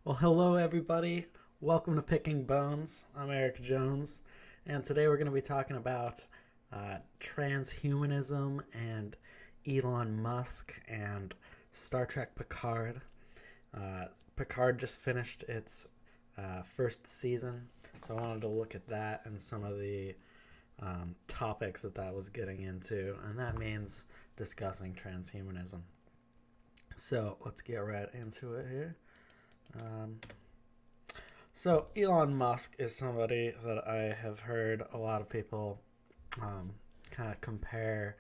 Well, hello everybody. Welcome to Picking Bones. I'm Eric Jones, and today we're going to be talking about transhumanism and Elon Musk and Star Trek Picard. Picard just finished its first season, so I wanted to look at that and some of the topics that was getting into, and that means discussing transhumanism. So let's get right into it here. Um, So Elon Musk is somebody that I have heard a lot of people kind of compare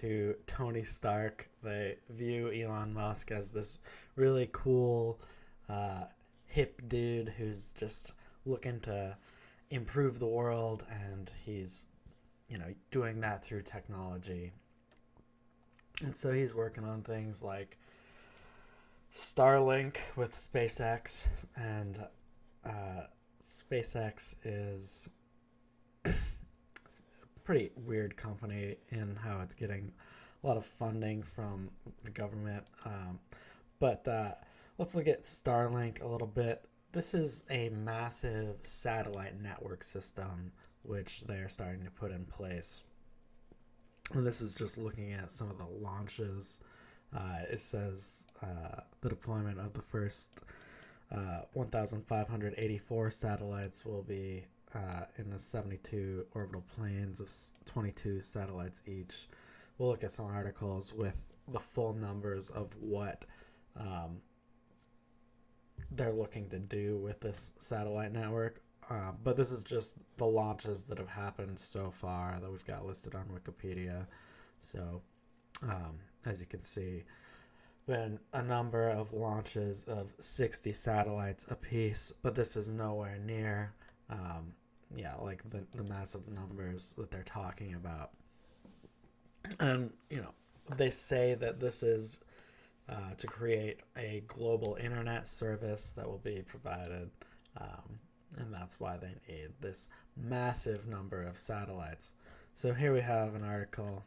to Tony Stark. They view Elon Musk as this really cool, hip dude who's just looking to improve the world, and he's doing that through technology. And so he's working on things like Starlink with SpaceX, and SpaceX is a pretty weird company in how it's getting a lot of funding from the government. But let's look at Starlink a little bit. This is a massive satellite network system which they are starting to put in place. And this is just looking at some of the launches. It says the deployment of the first 1,584 satellites will be in the 72 orbital planes of 22 satellites each. We'll look at some articles with the full numbers of what they're looking to do with this satellite network. But this is just the launches that have happened so far that we've got listed on Wikipedia. So, as you can see, been a number of launches of 60 satellites apiece, but this is nowhere near, like the massive numbers that they're talking about. And, they say that this is to create a global internet service that will be provided, and that's why they need this massive number of satellites. So here we have an article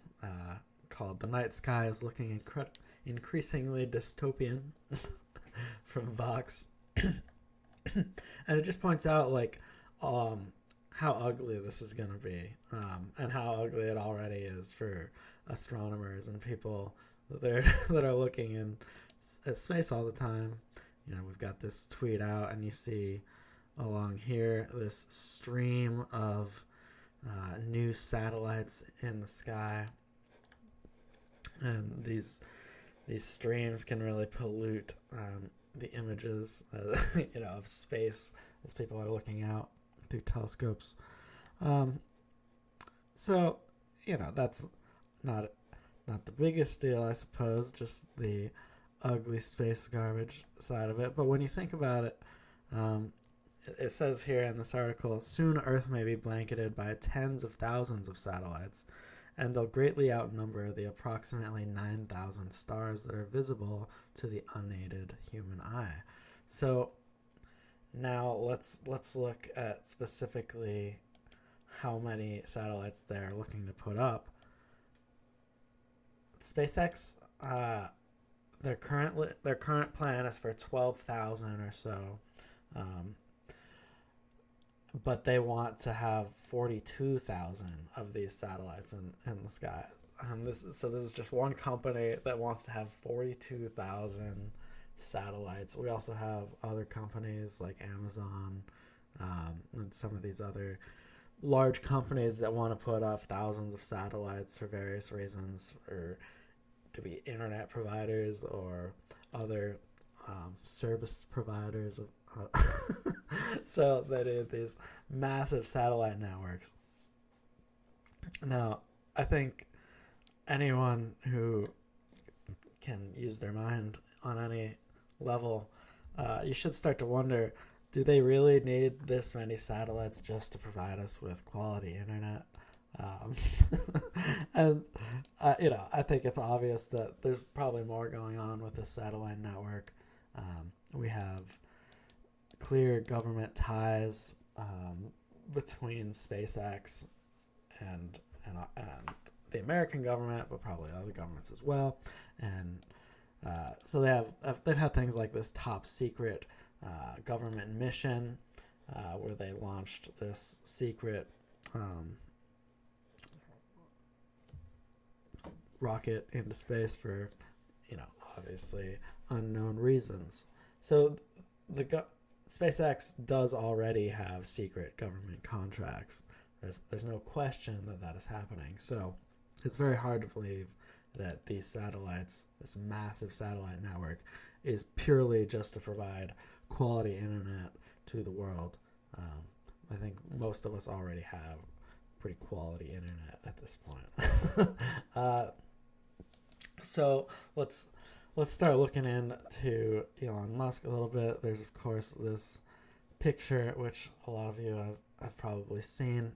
called "The Night Sky is Looking Increasingly Dystopian" from Vox, and it just points out how ugly this is going to be, and how ugly it already is for astronomers and people that are looking at space all the time. We've got this tweet out, and you see along here this stream of new satellites in the sky, and these streams can really pollute the images of space as people are looking out through telescopes. So that's not the biggest deal, I suppose, just the ugly space garbage side of it. But when you think about it, it says here in this article, soon Earth may be blanketed by tens of thousands of satellites, and they'll greatly outnumber the approximately 9,000 stars that are visible to the unaided human eye. So now let's look at specifically how many satellites they're looking to put up. SpaceX, their current plan is for 12,000 or so, but they want to have 42,000 of these satellites in the sky. This is just one company that wants to have 42,000 satellites. We also have other companies like Amazon, and some of these other large companies that want to put up thousands of satellites for various reasons, or to be internet providers or other service providers. So they do these massive satellite networks. Now, I think anyone who can use their mind on any level, you should start to wonder, do they really need this many satellites just to provide us with quality internet? And I think it's obvious that there's probably more going on with this satellite network. We have clear government ties between SpaceX and the American government, but probably other governments as well. And so they've had things like this top secret government mission where they launched this secret rocket into space for, obviously unknown reasons. So SpaceX does already have secret government contracts. There's no question that is happening. So it's very hard to believe that these satellites, this massive satellite network, is purely just to provide quality internet to the world. I think most of us already have pretty quality internet at this point. So let's start looking into Elon Musk a little bit. There's of course this picture which a lot of you have probably seen,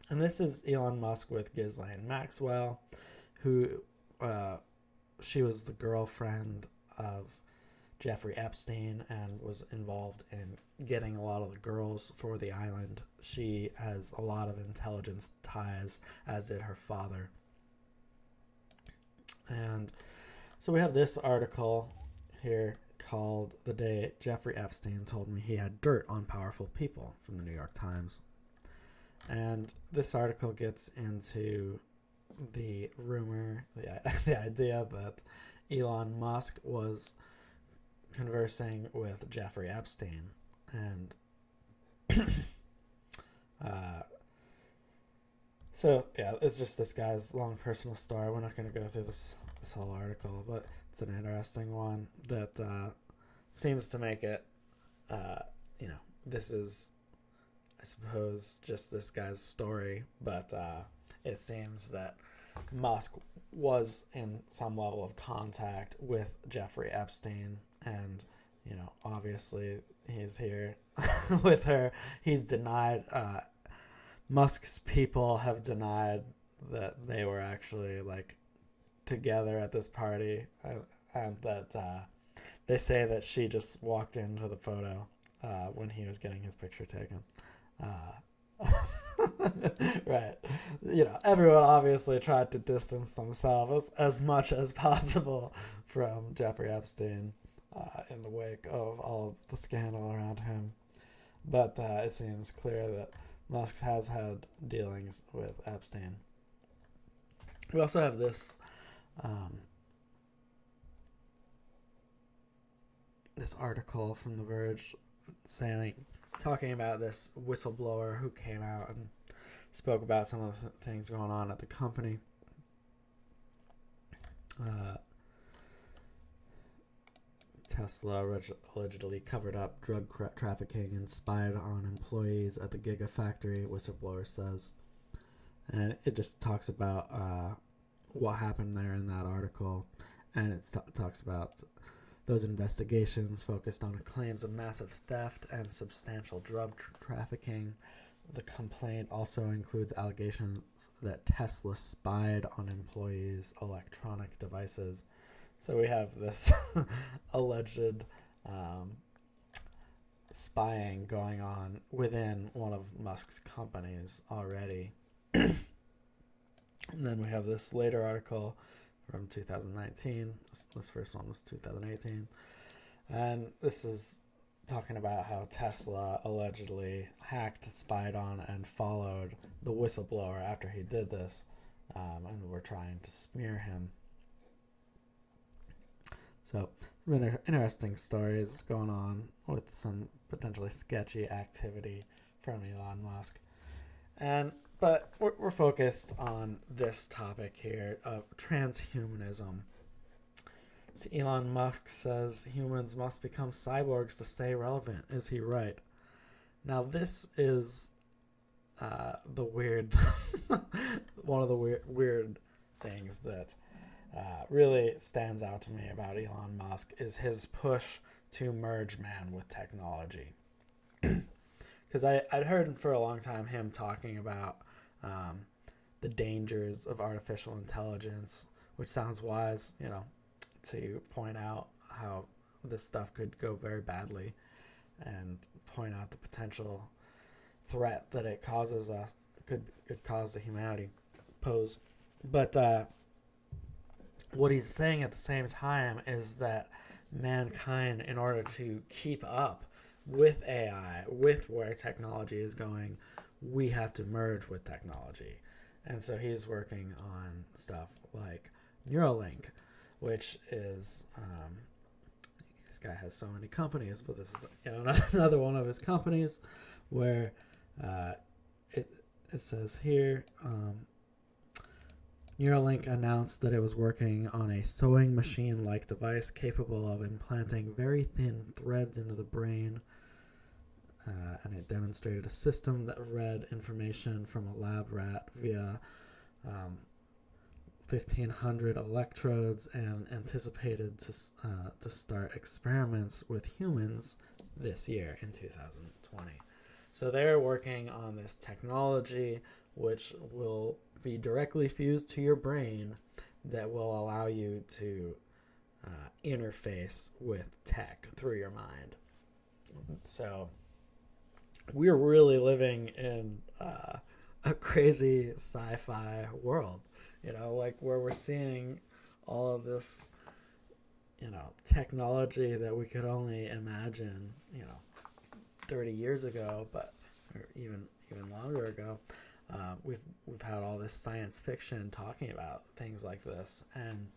and this is Elon Musk with Ghislaine Maxwell, who she was the girlfriend of Jeffrey Epstein and was involved in getting a lot of the girls for the island. She has a lot of intelligence ties, as did her father. And so we have this article here called "The Day Jeffrey Epstein Told Me He Had Dirt on Powerful People" from the New York Times. And this article gets into the rumor, the idea that Elon Musk was conversing with Jeffrey Epstein. And so, yeah, it's just this guy's long personal story. We're not going to go through this whole article, but it's an interesting one that seems to make it, this is, I suppose, just this guy's story, but it seems that Musk was in some level of contact with Jeffrey Epstein, and, obviously he's here with her. He's denied, Musk's people have denied that they were actually, together at this party, and that they say that she just walked into the photo when he was getting his picture taken. Right. Everyone obviously tried to distance themselves as much as possible from Jeffrey Epstein in the wake of all of the scandal around him. But it seems clear that Musk has had dealings with Epstein. We also have this this article from The Verge talking about this whistleblower who came out and spoke about some of the things going on at the company. Tesla allegedly covered up drug trafficking and spied on employees at the Gigafactory, whistleblower says. And it just talks about what happened there in that article. And it talks about those investigations focused on claims of massive theft and substantial drug trafficking. The complaint also includes allegations that Tesla spied on employees' electronic devices. So we have this alleged spying going on within one of Musk's companies already. And then we have this later article from 2019. This first one was 2018. And this is talking about how Tesla allegedly hacked, spied on, and followed the whistleblower after he did this, and were trying to smear him. So, some interesting stories going on with some potentially sketchy activity from Elon Musk. But we're focused on this topic here of transhumanism. So Elon Musk says humans must become cyborgs to stay relevant. Is he right? Now, this is the weird, one of the weird things that really stands out to me about Elon Musk is his push to merge man with technology. Because I'd heard for a long time him talking about the dangers of artificial intelligence, which sounds wise, to point out how this stuff could go very badly and point out the potential threat that it causes us, could cause to humanity, pose. But what he's saying at the same time is that mankind, in order to keep up with AI, with where technology is going, we have to merge with technology. And so he's working on stuff like Neuralink, which is this guy has so many companies, but this is another one of his companies where it says here, Neuralink announced that it was working on a sewing machine-like device capable of implanting very thin threads into the brain, and it demonstrated a system that read information from a lab rat via 1,500 electrodes, and anticipated to start experiments with humans this year in 2020. So they're working on this technology which will be directly fused to your brain that will allow you to interface with tech through your mind. So we're really living in a crazy sci-fi world, like where we're seeing all of this, technology that we could only imagine, 30 years ago, or even longer ago. We've had all this science fiction talking about things like this, and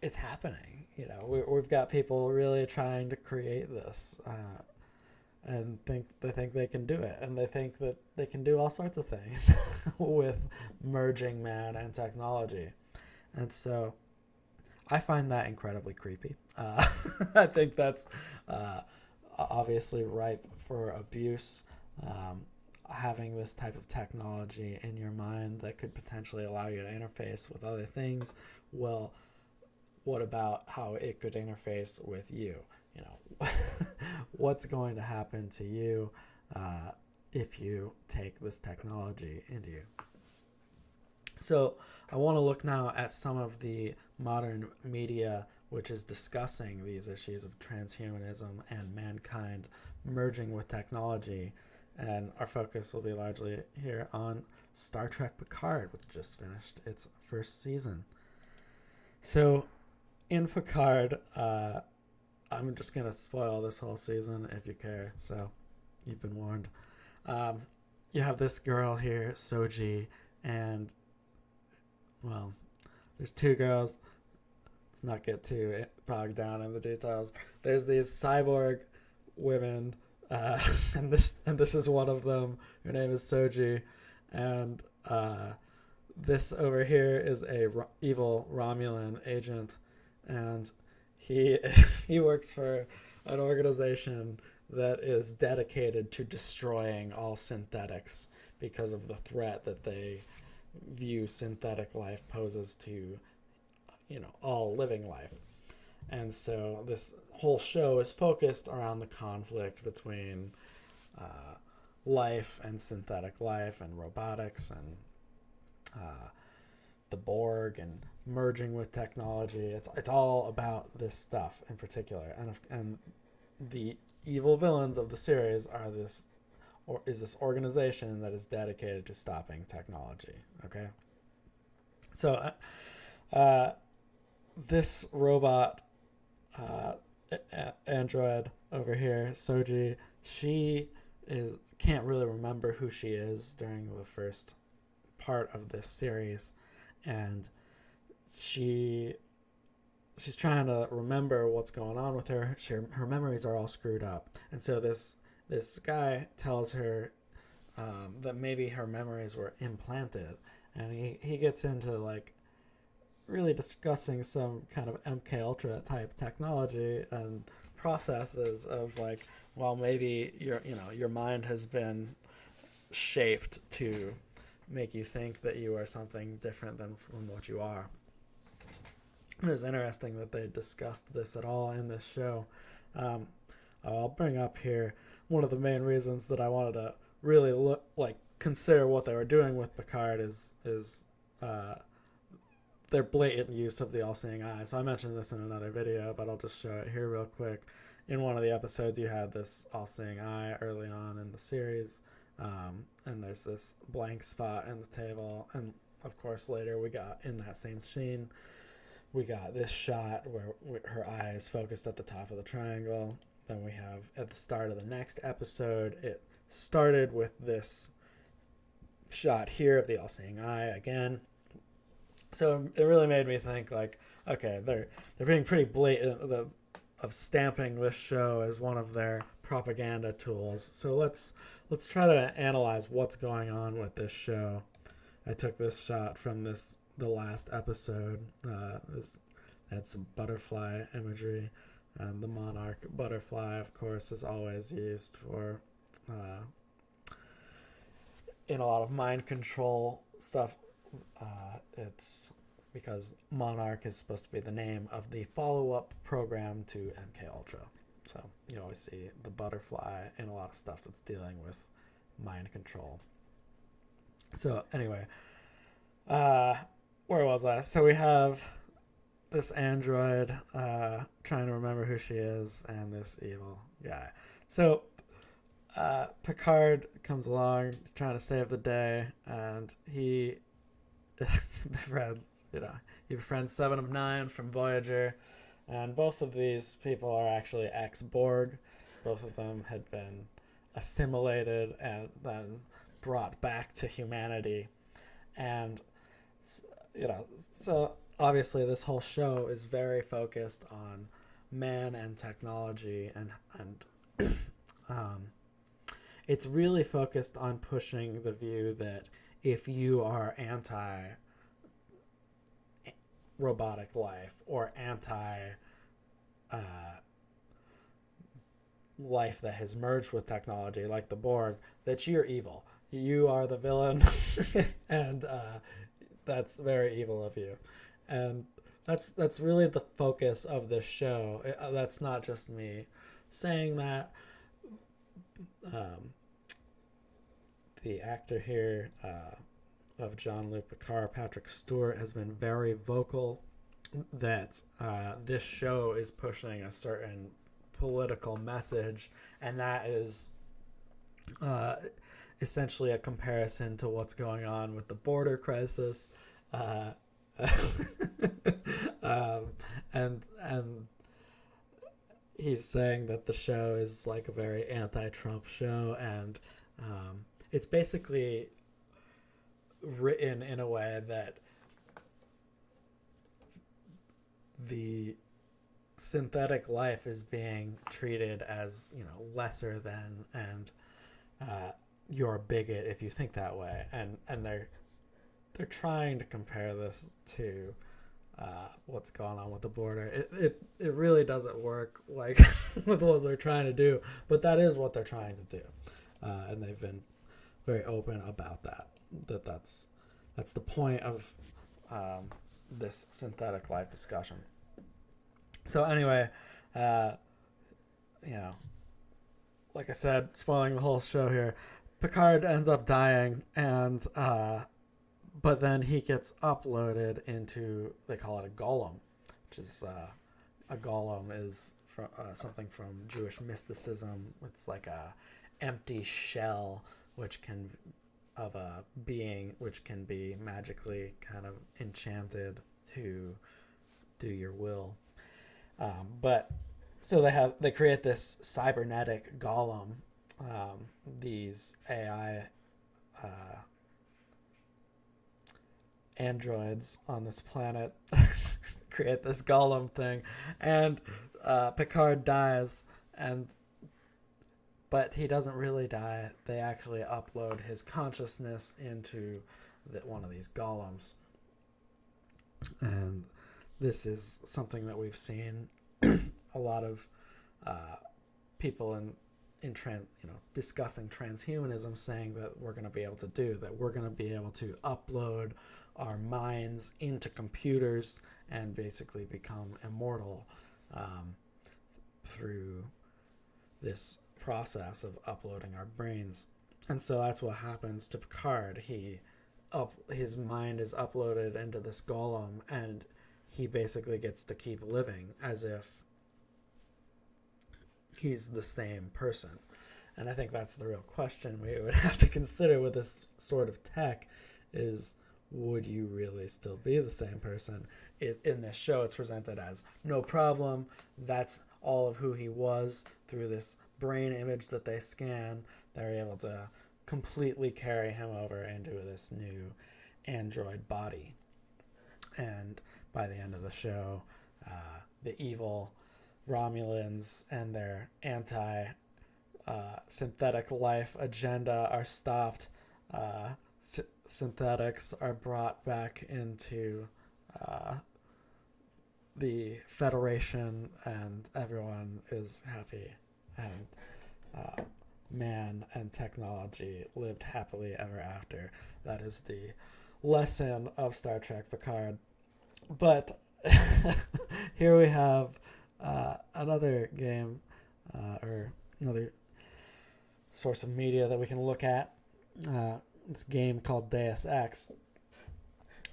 it's happening. We've got people really trying to create this, and they think they can do it, and they think that they can do all sorts of things with merging man and technology. And so I find that incredibly creepy. I think that's obviously ripe for abuse. Having this type of technology in your mind that could potentially allow you to interface with other things, well, what about how it could interface with you? What's going to happen to you if you take this technology into you? So I want to look now at some of the modern media which is discussing these issues of transhumanism and mankind merging with technology. And our focus will be largely here on Star Trek Picard, which just finished its first season. So in Picard, I'm just going to spoil this whole season if you care, so you've been warned. You have this girl here, Soji, and, well, there's two girls. Let's not get too bogged down in the details. There's these cyborg women, and this is one of them. Her name is Soji, and this over here is a evil Romulan agent, and he works for an organization that is dedicated to destroying all synthetics because of the threat that they view synthetic life poses to, all living life. And so this whole show is focused around the conflict between life and synthetic life and robotics and the Borg and merging with technology. It's all about this stuff in particular. And the evil villains of the series is this organization that is dedicated to stopping technology. Okay. So this robot android over here, Soji, she can't really remember who she is during the first part of this series, and she's trying to remember what's going on with her. Her memories are all screwed up, and so this guy tells her that maybe her memories were implanted, and he gets into like really discussing some kind of MK Ultra type technology and processes of like, well, maybe your mind has been shaped to make you think that you are something different than from what you are. It is interesting that they discussed this at all in this show. I'll bring up here one of the main reasons that I wanted to really consider what they were doing with Picard is their blatant use of the all-seeing eye. So I mentioned this in another video, but I'll just show it here real quick. In one of the episodes, you had this all-seeing eye early on in the series, and there's this blank spot in the table, and of course later we got in that same scene we got this shot where her eye is focused at the top of the triangle. Then we have at the start of the next episode, it started with this shot here of the all-seeing eye again. So it really made me think, like, okay, they're being pretty blatant of stamping this show as one of their propaganda tools. So let's try to analyze what's going on with this show. I took this shot from the last episode. Had some butterfly imagery, and the monarch butterfly, of course, is always used for in a lot of mind control stuff. It's because Monarch is supposed to be the name of the follow-up program to MK Ultra. So you always see the butterfly in a lot of stuff that's dealing with mind control. So anyway, where was I? So we have this android trying to remember who she is, and this evil guy. So Picard comes along trying to save the day, and he befriends 7 of 9 from Voyager, and both of these people are actually ex-Borg. Both of them had been assimilated and then brought back to humanity, and so obviously this whole show is very focused on man and technology, and it's really focused on pushing the view that if you are anti robotic life or anti life that has merged with technology, like the Borg, that you're evil. You are the villain, and that's very evil of you. And that's really the focus of this show. That's not just me saying that. The actor here of Jean-Luc Picard, Patrick Stewart, has been very vocal that this show is pushing a certain political message, and that is essentially a comparison to what's going on with the border crisis, and he's saying that the show is like a very anti-Trump show, and it's basically written in a way that the synthetic life is being treated as, lesser than, and you're a bigot if you think that way, and they're trying to compare this to what's going on with the border. It really doesn't work like with what they're trying to do, but that is what they're trying to do, and they've been very open about that's the point of this synthetic life discussion. So anyway, like I said, spoiling the whole show here, Picard ends up dying, and but then he gets uploaded into, they call it a golem, which is a golem is from something from Jewish mysticism. It's like a empty shell of a being which can be magically kind of enchanted to do your will. But so they create this cybernetic golem. These AI androids on this planet create this golem thing, and Picard dies, but he doesn't really die. They actually upload his consciousness into one of these golems, and this is something that we've seen a lot of people discussing transhumanism, saying that we're going to be able to do that. We're going to be able to upload our minds into computers and basically become immortal through this process of uploading our brains. And so that's what happens to Picard. His mind is uploaded into this golem, and he basically gets to keep living as if he's the same person. And I think that's the real question we would have to consider with this sort of tech, is would you really still be the same person? In this show, it's presented as no problem. That's all of who he was through this brain image that they scan. They're able to completely carry him over into this new android body. And by the end of the show, the evil Romulans and their synthetic life agenda are stopped. Synthetics are brought back into the Federation, and everyone is happy. And man and technology lived happily ever after. That is the lesson of Star Trek Picard. But here we have another game or another source of media that we can look at. This game called Deus Ex.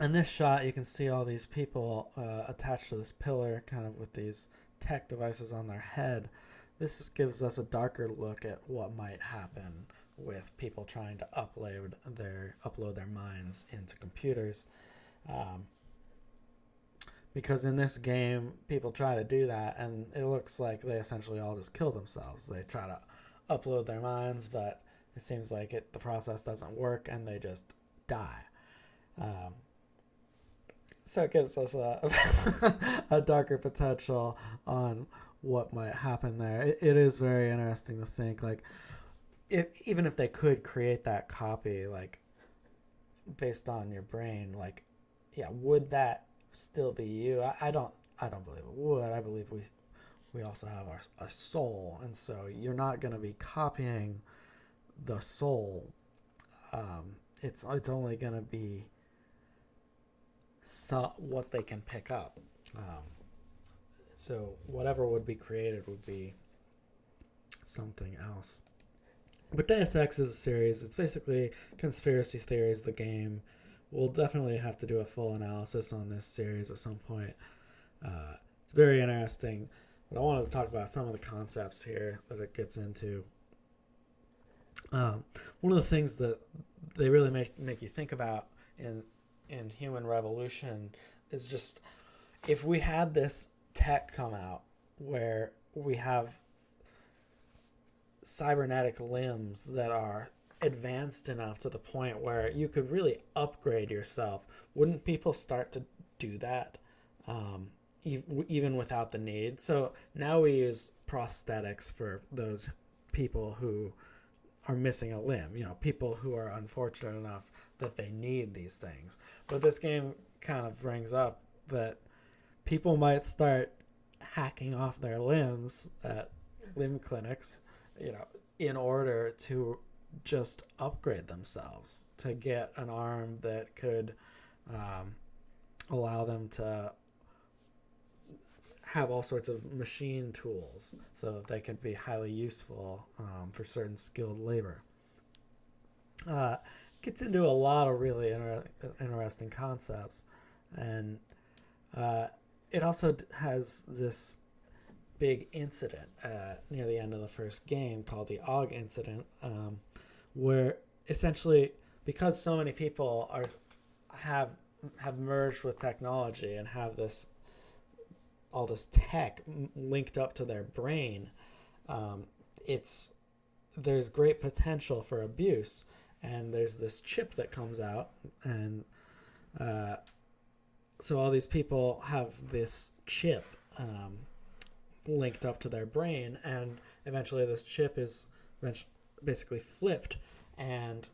In this shot, you can see all these people attached to this pillar, kind of with these tech devices on their head. This gives us a darker look at what might happen with people trying to upload their minds into computers. Because in this game, people try to do that, and it looks like they essentially all just kill themselves. They try to upload their minds, but it seems like the process doesn't work, and they just die. So it gives us a darker potential on what might happen there. It is very interesting to think, like, even if they could create that copy, like, based on your brain, like, yeah, would that still be you? I don't believe it would. I believe we also have our soul, and so you're not going to be copying the soul. It's only going to be what they can pick up. So whatever would be created would be something else. But Deus Ex is a series. It's basically conspiracy theories, the game. We'll definitely have to do a full analysis on this series at some point. It's very interesting, but I wanted to talk about some of the concepts here that it gets into. One of the things that they really make you think about in human revolution is just, if we had this tech come out where we have cybernetic limbs that are advanced enough to the point where you could really upgrade yourself, wouldn't people start to do that even without the need? So now we use prosthetics for those people who are missing a limb, people who are unfortunate enough that they need these things. But this game kind of brings up that people might start hacking off their limbs at limb clinics, in order to just upgrade themselves, to get an arm that could allow them to have all sorts of machine tools so that they can be highly useful for certain skilled labor. Gets into a lot of really interesting concepts, and it also has this big incident near the end of the first game called the Og incident, where essentially, because so many people have merged with technology and have all this tech linked up to their brain, there's great potential for abuse. And there's this chip that comes out, and so all these people have this chip linked up to their brain, and eventually this chip is basically flipped and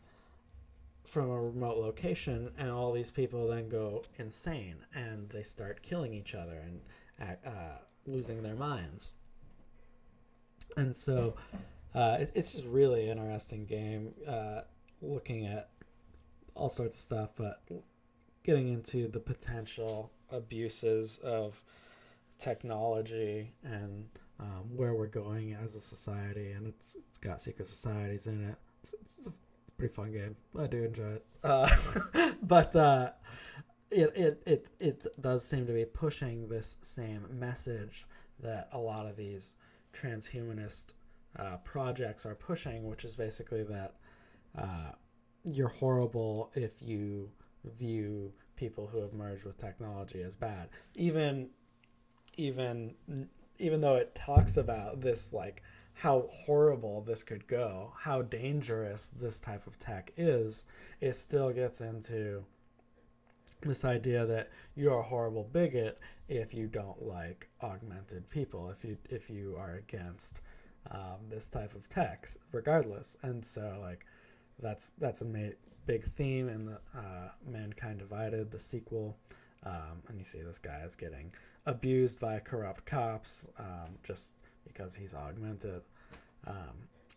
from a remote location, and all these people then go insane, and they start killing each other and losing their minds. And so it's just really interesting game, looking at all sorts of stuff, but getting into the potential abuses of technology and where we're going as a society. And it's got secret societies in it. It's a pretty fun game. I do enjoy it. But it does seem to be pushing this same message that a lot of these transhumanist projects are pushing, which is basically that you're horrible if you view people who have merged with technology as bad, even even though it talks about this, like how horrible this could go, how dangerous this type of tech is. It still gets into this idea that you're a horrible bigot if you don't like augmented people, if you are against this type of tech, regardless. And so, like, that's a big theme in the Mankind Divided, the sequel. And you see this guy is getting abused by corrupt cops just because he's augmented.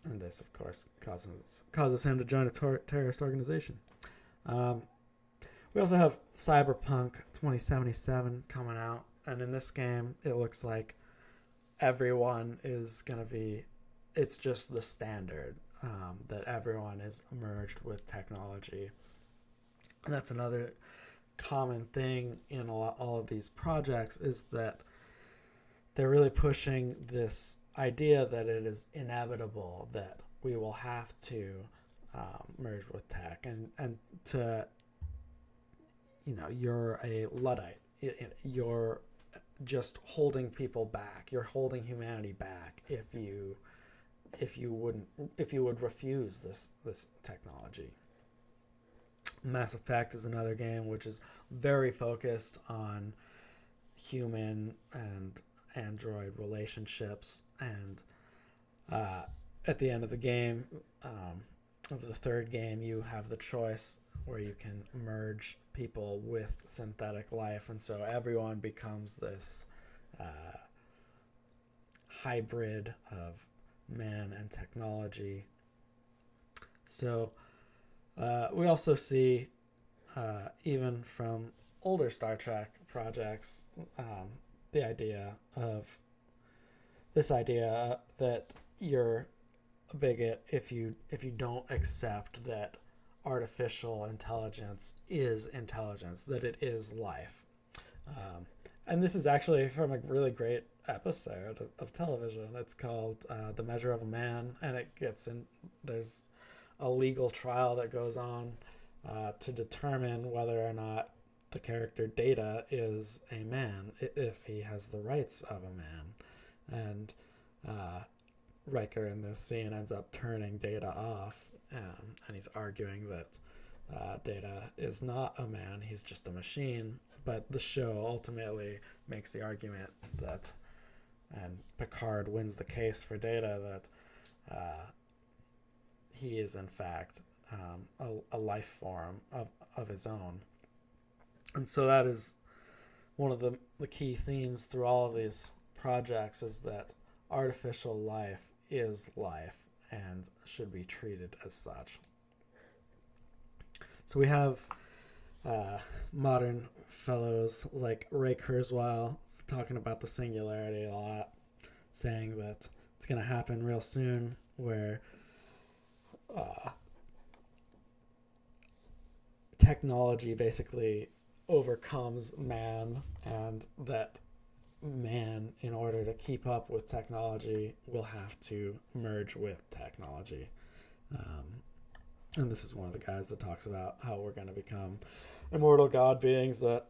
And this, of course, causes him to join a terrorist organization. We also have Cyberpunk 2077 coming out. And in this game, it looks like everyone is going to be... It's just the standard that everyone is merged with technology. And that's another common thing in all of these projects, is that they're really pushing this idea that it is inevitable that we will have to merge with tech, and to, you're a Luddite, you're just holding people back, you're holding humanity back if you would refuse this technology. Mass Effect is another game which is very focused on human and android relationships, and at the end of the game, of the third game, you have the choice where you can merge people with synthetic life, and so everyone becomes this hybrid of man and technology. So we also see, even from older Star Trek projects, the idea that you're a bigot if you don't accept that artificial intelligence is intelligence, that it is life. And this is actually from a really great episode of television. It's called The Measure of a Man, and it gets in. There's a legal trial that goes on to determine whether or not the character Data is a man, if he has the rights of a man. And Riker in this scene ends up turning Data off, and he's arguing that Data is not a man, he's just a machine. But the show ultimately makes the argument that, and Picard wins the case for Data, that he is in fact a life form of his own. And so that is one of the key themes through all of these projects, is that artificial life is life and should be treated as such. So we have modern fellows like Ray Kurzweil talking about the singularity a lot, saying that it's going to happen real soon, where technology basically overcomes man, and that man, in order to keep up with technology, will have to merge with technology. And this is one of the guys that talks about how we're going to become immortal god beings that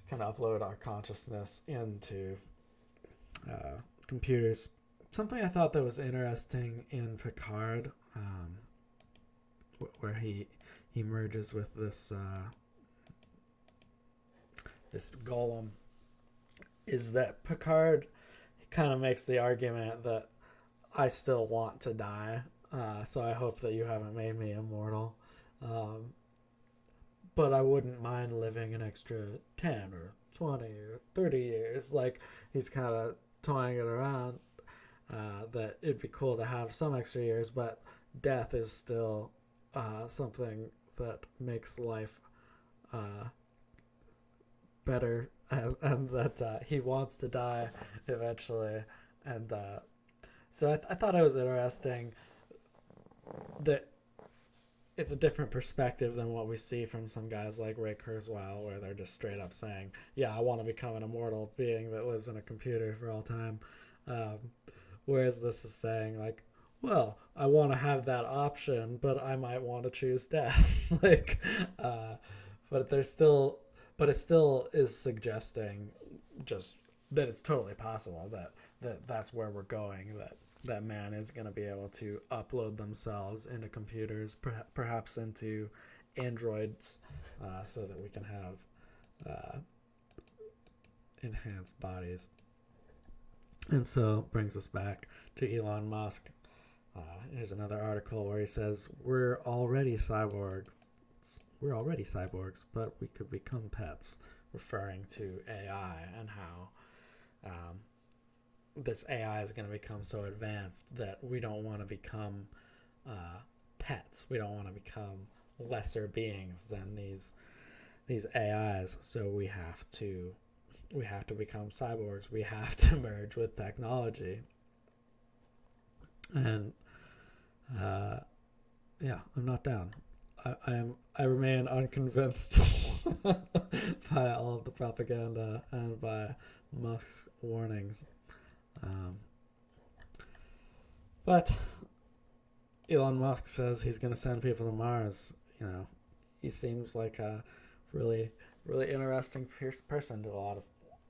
can upload our consciousness into computers. Something I thought that was interesting in Picard, where he merges with this golem, is that Picard kind of makes the argument that I still want to die, so I hope that you haven't made me immortal, but I wouldn't mind living an extra 10 or 20 or 30 years. Like, he's kind of toying it around, that it'd be cool to have some extra years, but death is still something that makes life better, and that he wants to die eventually. And so I thought it was interesting that it's a different perspective than what we see from some guys like Ray Kurzweil, where they're just straight up saying, yeah, I want to become an immortal being that lives in a computer for all time. Whereas this is saying, like, well, I want to have that option, but I might want to choose death. Like, but there's still, but it still is suggesting just that it's totally possible that's where we're going. That man is going to be able to upload themselves into computers, perhaps into androids, so that we can have enhanced bodies. And so it brings us back to Elon Musk. Here's another article where he says, we're already cyborgs, but we could become pets, referring to AI and how this AI is going to become so advanced that we don't want to become pets. We don't want to become lesser beings than these AIs. So we have to become cyborgs. We have to merge with technology. And I'm not down. I remain unconvinced by all of the propaganda and by Musk's warnings. But Elon Musk says he's going to send people to Mars. He seems like a really, really interesting person to a lot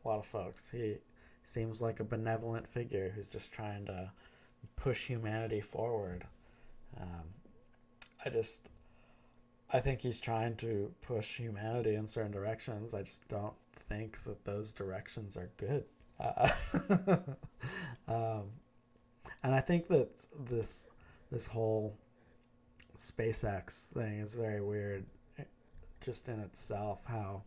of folks. He seems like a benevolent figure who's just trying to push humanity forward. I think he's trying to push humanity in certain directions. I just don't think that those directions are good. And I think that this whole SpaceX thing is very weird, just in itself. How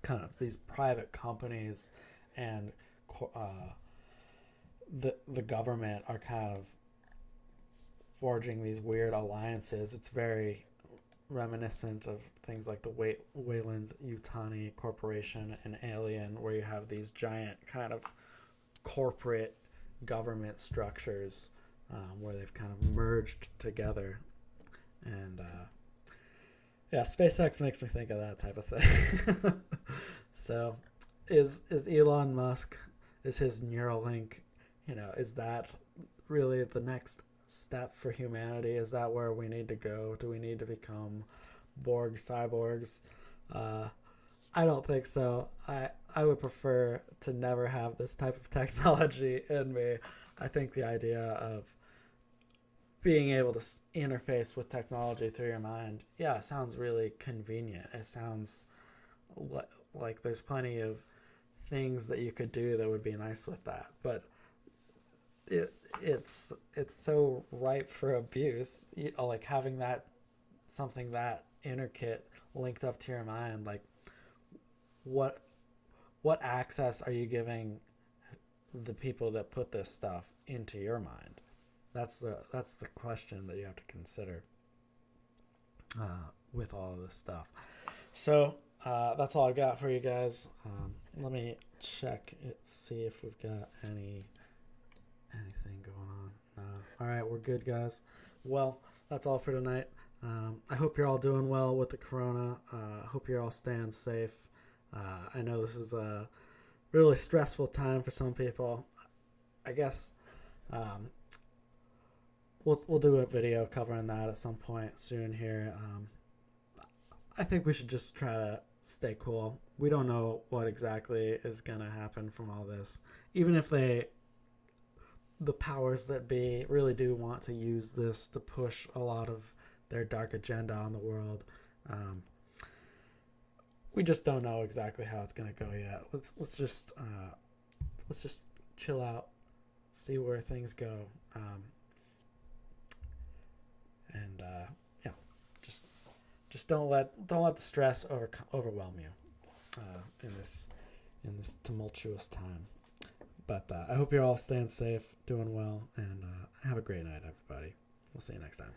kind of these private companies and the government are kind of forging these weird alliances. It's very reminiscent of things like the Weyland-Yutani Corporation and Alien, where you have these giant kind of corporate government structures where they've kind of merged together. And SpaceX makes me think of that type of thing. So is Elon Musk, is his Neuralink, is that really the next step for humanity? Is that where we need to go? Do we need to become Borg cyborgs? I don't think so. I would prefer to never have this type of technology in me. I think the idea of being able to interface with technology through your mind, sounds really convenient. It sounds like there's plenty of things that you could do that would be nice with that, but it's so ripe for abuse. Like having something that intricate linked up to your mind, like what access are you giving the people that put this stuff into your mind? That's the question that you have to consider with all of this stuff. So that's all I've got for you guys. Let me check it, see if we've got anything going on. All right, we're good, guys. Well, that's all for tonight. I hope you're all doing well with the corona. I hope you're all staying safe. I know this is a really stressful time for some people. I guess we'll do a video covering that at some point soon here. I think we should just try to stay cool. We don't know what exactly is going to happen from all this. Even if the powers that be really do want to use this to push a lot of their dark agenda on the world, we just don't know exactly how it's going to go yet. Let's just chill out, see where things go, and just don't let the stress overwhelm you in this tumultuous time. But I hope you're all staying safe, doing well, and have a great night, everybody. We'll see you next time.